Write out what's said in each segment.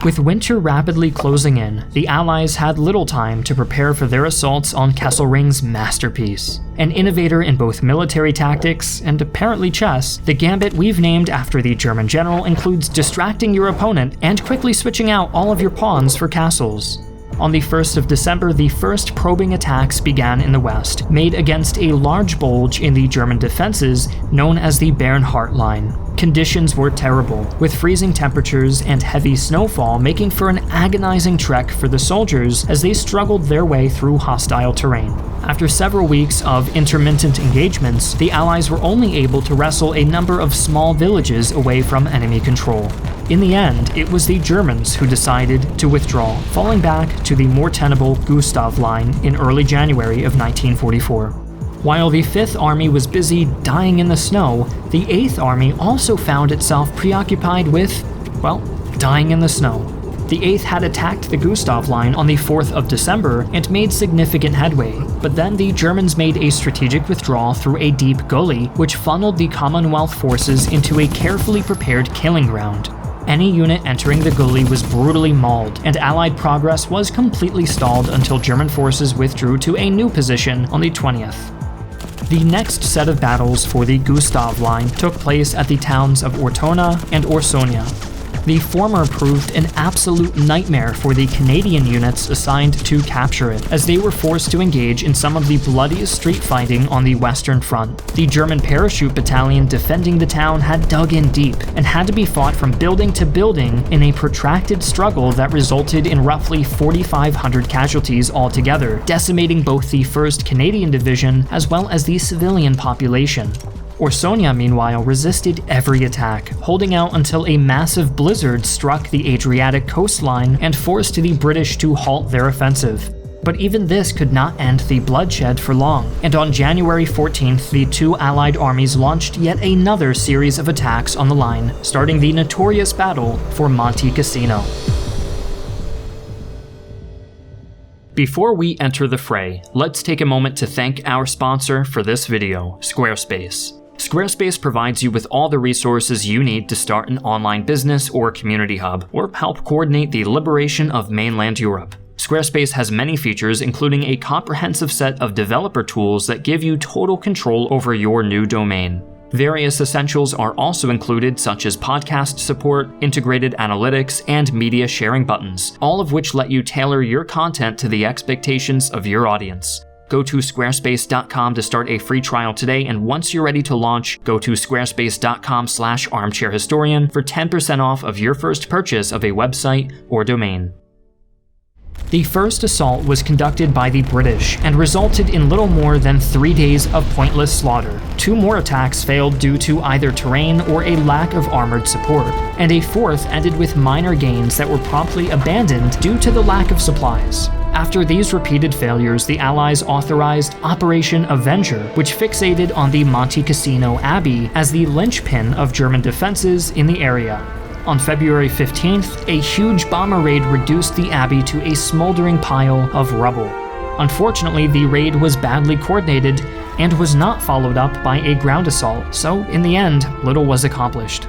With winter rapidly closing in, the Allies had little time to prepare for their assaults on Kesselring's masterpiece. An innovator in both military tactics and apparently chess, the gambit we've named after the German general includes distracting your opponent and quickly switching out all of your pawns for castles. On the 1st of December, the first probing attacks began in the west, made against a large bulge in the German defenses known as the Bernhardt Line. Conditions were terrible, with freezing temperatures and heavy snowfall making for an agonizing trek for the soldiers as they struggled their way through hostile terrain. After several weeks of intermittent engagements, the Allies were only able to wrestle a number of small villages away from enemy control. In the end, it was the Germans who decided to withdraw, falling back to the more tenable Gustav Line in early January of 1944. While the 5th Army was busy dying in the snow, the 8th Army also found itself preoccupied with, well, dying in the snow. The 8th had attacked the Gustav Line on the 4th of December and made significant headway, but then the Germans made a strategic withdrawal through a deep gully which funneled the Commonwealth forces into a carefully prepared killing ground. Any unit entering the gully was brutally mauled, and Allied progress was completely stalled until German forces withdrew to a new position on the 20th. The next set of battles for the Gustav Line took place at the towns of Ortona and Orsonia. The former proved an absolute nightmare for the Canadian units assigned to capture it, as they were forced to engage in some of the bloodiest street fighting on the Western Front. The German parachute battalion defending the town had dug in deep and had to be fought from building to building in a protracted struggle that resulted in roughly 4,500 casualties altogether, decimating both the 1st Canadian Division as well as the civilian population. Orsonia, meanwhile, resisted every attack, holding out until a massive blizzard struck the Adriatic coastline and forced the British to halt their offensive. But even this could not end the bloodshed for long, and on January 14th, the two Allied armies launched yet another series of attacks on the line, starting the notorious battle for Monte Cassino. Before we enter the fray, let's take a moment to thank our sponsor for this video, Squarespace. Squarespace provides you with all the resources you need to start an online business or community hub, or help coordinate the liberation of mainland Europe. Squarespace has many features, including a comprehensive set of developer tools that give you total control over your new domain. Various essentials are also included, such as podcast support, integrated analytics, and media sharing buttons, all of which let you tailor your content to the expectations of your audience. Go to squarespace.com to start a free trial today, and once you're ready to launch, go to squarespace.com/armchairhistorian for 10% off of your first purchase of a website or domain. The first assault was conducted by the British and resulted in little more than 3 days of pointless slaughter. 2 more attacks failed due to either terrain or a lack of armored support, and a 4th ended with minor gains that were promptly abandoned due to the lack of supplies. After these repeated failures, the Allies authorized Operation Avenger, which fixated on the Monte Cassino Abbey as the linchpin of German defenses in the area. On February 15th, a huge bomber raid reduced the abbey to a smoldering pile of rubble. Unfortunately, the raid was badly coordinated and was not followed up by a ground assault, so in the end, little was accomplished.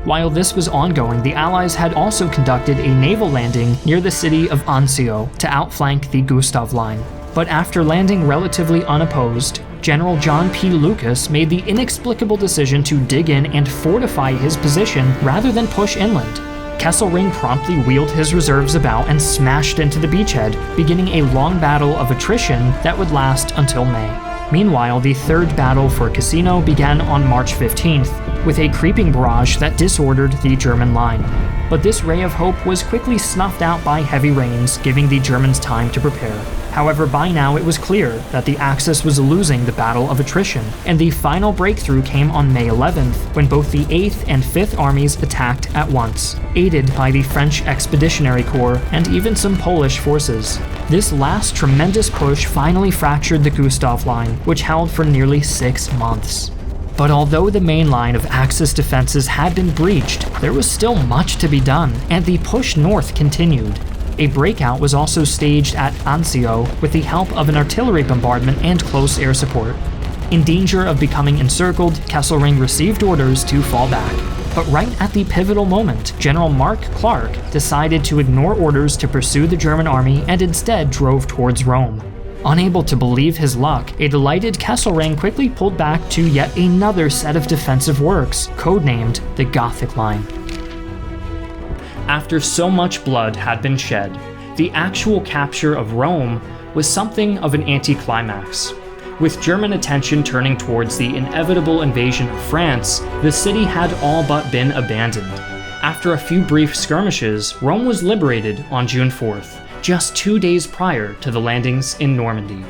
While this was ongoing, the Allies had also conducted a naval landing near the city of Anzio to outflank the Gustav Line. But after landing relatively unopposed, General John P. Lucas made the inexplicable decision to dig in and fortify his position rather than push inland. Kesselring promptly wheeled his reserves about and smashed into the beachhead, beginning a long battle of attrition that would last until May. Meanwhile, the third battle for Cassino began on March 15th, with a creeping barrage that disordered the German line. But this ray of hope was quickly snuffed out by heavy rains, giving the Germans time to prepare. However, by now it was clear that the Axis was losing the battle of attrition, and the final breakthrough came on May 11th, when both the 8th and 5th armies attacked at once, aided by the French Expeditionary Corps and even some Polish forces. This last tremendous push finally fractured the Gustav Line, which held for nearly 6 months. But although the main line of Axis defenses had been breached, there was still much to be done, and the push north continued. A breakout was also staged at Anzio with the help of an artillery bombardment and close air support. In danger of becoming encircled, Kesselring received orders to fall back. But right at the pivotal moment, General Mark Clark decided to ignore orders to pursue the German army and instead drove towards Rome. Unable to believe his luck, a delighted Kesselring quickly pulled back to yet another set of defensive works, codenamed the Gothic Line. After so much blood had been shed, the actual capture of Rome was something of an anticlimax. With German attention turning towards the inevitable invasion of France, the city had all but been abandoned. After a few brief skirmishes, Rome was liberated on June 4th, just 2 days prior to the landings in Normandy.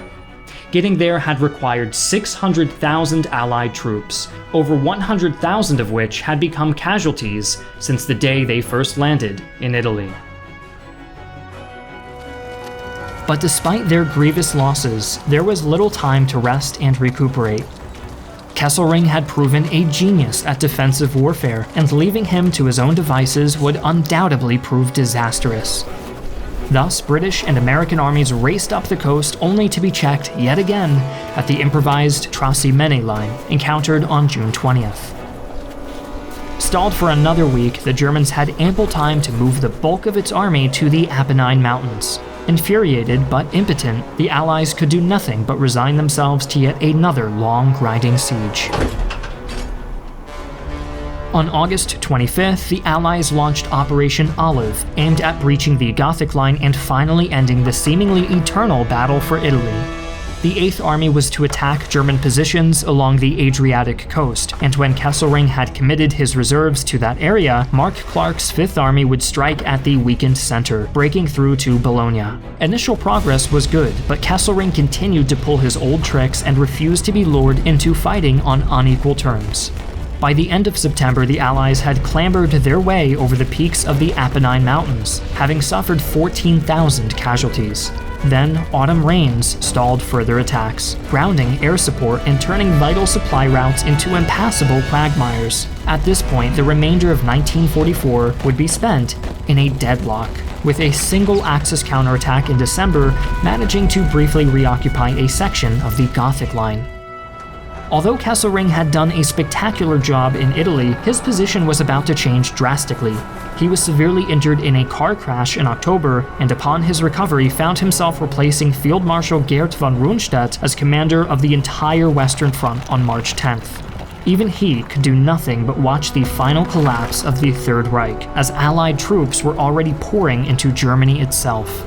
Getting there had required 600,000 Allied troops, over 100,000 of which had become casualties since the day they first landed in Italy. But despite their grievous losses, there was little time to rest and recuperate. Kesselring had proven a genius at defensive warfare, and leaving him to his own devices would undoubtedly prove disastrous. Thus, British and American armies raced up the coast only to be checked yet again at the improvised Trasimene line, encountered on June 20th. Stalled for another week, the Germans had ample time to move the bulk of its army to the Apennine Mountains. Infuriated but impotent, the Allies could do nothing but resign themselves to yet another long, grinding siege. On August 25th, the Allies launched Operation Olive, aimed at breaching the Gothic Line and finally ending the seemingly eternal battle for Italy. The 8th Army was to attack German positions along the Adriatic coast, and when Kesselring had committed his reserves to that area, Mark Clark's 5th Army would strike at the weakened center, breaking through to Bologna. Initial progress was good, but Kesselring continued to pull his old tricks and refused to be lured into fighting on unequal terms. By the end of September, the Allies had clambered their way over the peaks of the Apennine Mountains, having suffered 14,000 casualties. Then, autumn rains stalled further attacks, grounding air support and turning vital supply routes into impassable quagmires. At this point, the remainder of 1944 would be spent in a deadlock, with a single-axis counterattack in December managing to briefly reoccupy a section of the Gothic Line. Although Kesselring had done a spectacular job in Italy, his position was about to change drastically. He was severely injured in a car crash in October, and upon his recovery found himself replacing Field Marshal Geert von Rundstedt as commander of the entire Western Front on March 10th. Even he could do nothing but watch the final collapse of the Third Reich, as Allied troops were already pouring into Germany itself.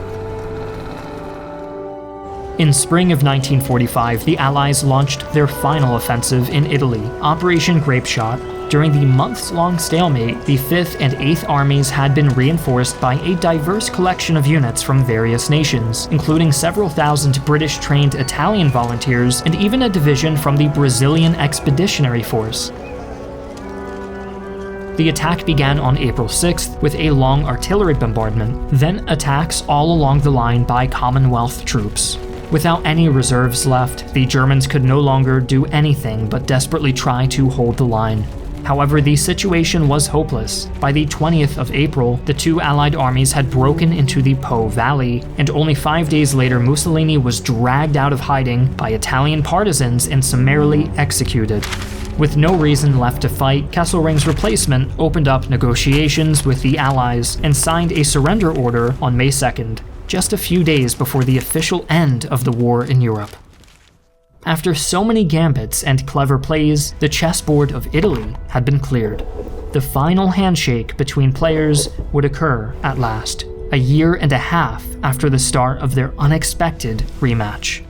In spring of 1945, the Allies launched their final offensive in Italy, Operation Grapeshot. During the months-long stalemate, the 5th and 8th Armies had been reinforced by a diverse collection of units from various nations, including several thousand British-trained Italian volunteers and even a division from the Brazilian Expeditionary Force. The attack began on April 6th with a long artillery bombardment, then attacks all along the line by Commonwealth troops. Without any reserves left, the Germans could no longer do anything but desperately try to hold the line. However, the situation was hopeless. By the 20th of April, the two Allied armies had broken into the Po Valley, and only 5 days later Mussolini was dragged out of hiding by Italian partisans and summarily executed. With no reason left to fight, Kesselring's replacement opened up negotiations with the Allies and signed a surrender order on May 2nd. Just a few days before the official end of the war in Europe. After so many gambits and clever plays, the chessboard of Italy had been cleared. The final handshake between players would occur at last, a year and a half after the start of their unexpected rematch.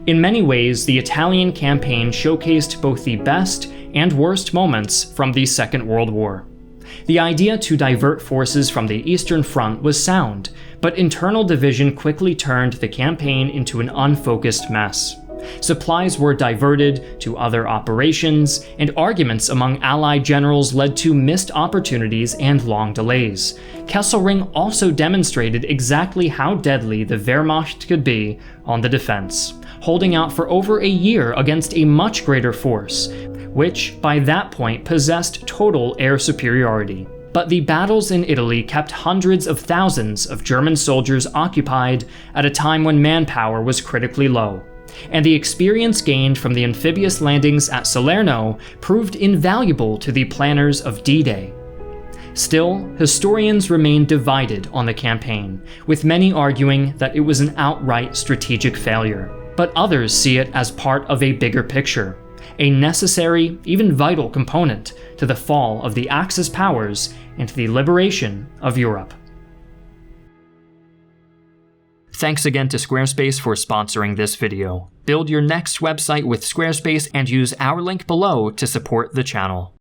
In many ways, the Italian campaign showcased both the best and worst moments from the Second World War. The idea to divert forces from the Eastern Front was sound, but internal division quickly turned the campaign into an unfocused mess. Supplies were diverted to other operations, and arguments among Allied generals led to missed opportunities and long delays. Kesselring also demonstrated exactly how deadly the Wehrmacht could be on the defense, holding out for over a year against a much greater force, which by that point possessed total air superiority. But the battles in Italy kept hundreds of thousands of German soldiers occupied at a time when manpower was critically low. and the experience gained from the amphibious landings at Salerno proved invaluable to the planners of D-Day. Still, historians remain divided on the campaign, with many arguing that it was an outright strategic failure, but others see it as part of a bigger picture, a necessary, even vital component to the fall of the Axis powers and to the liberation of Europe. Thanks again to Squarespace for sponsoring this video. Build your next website with Squarespace and use our link below to support the channel.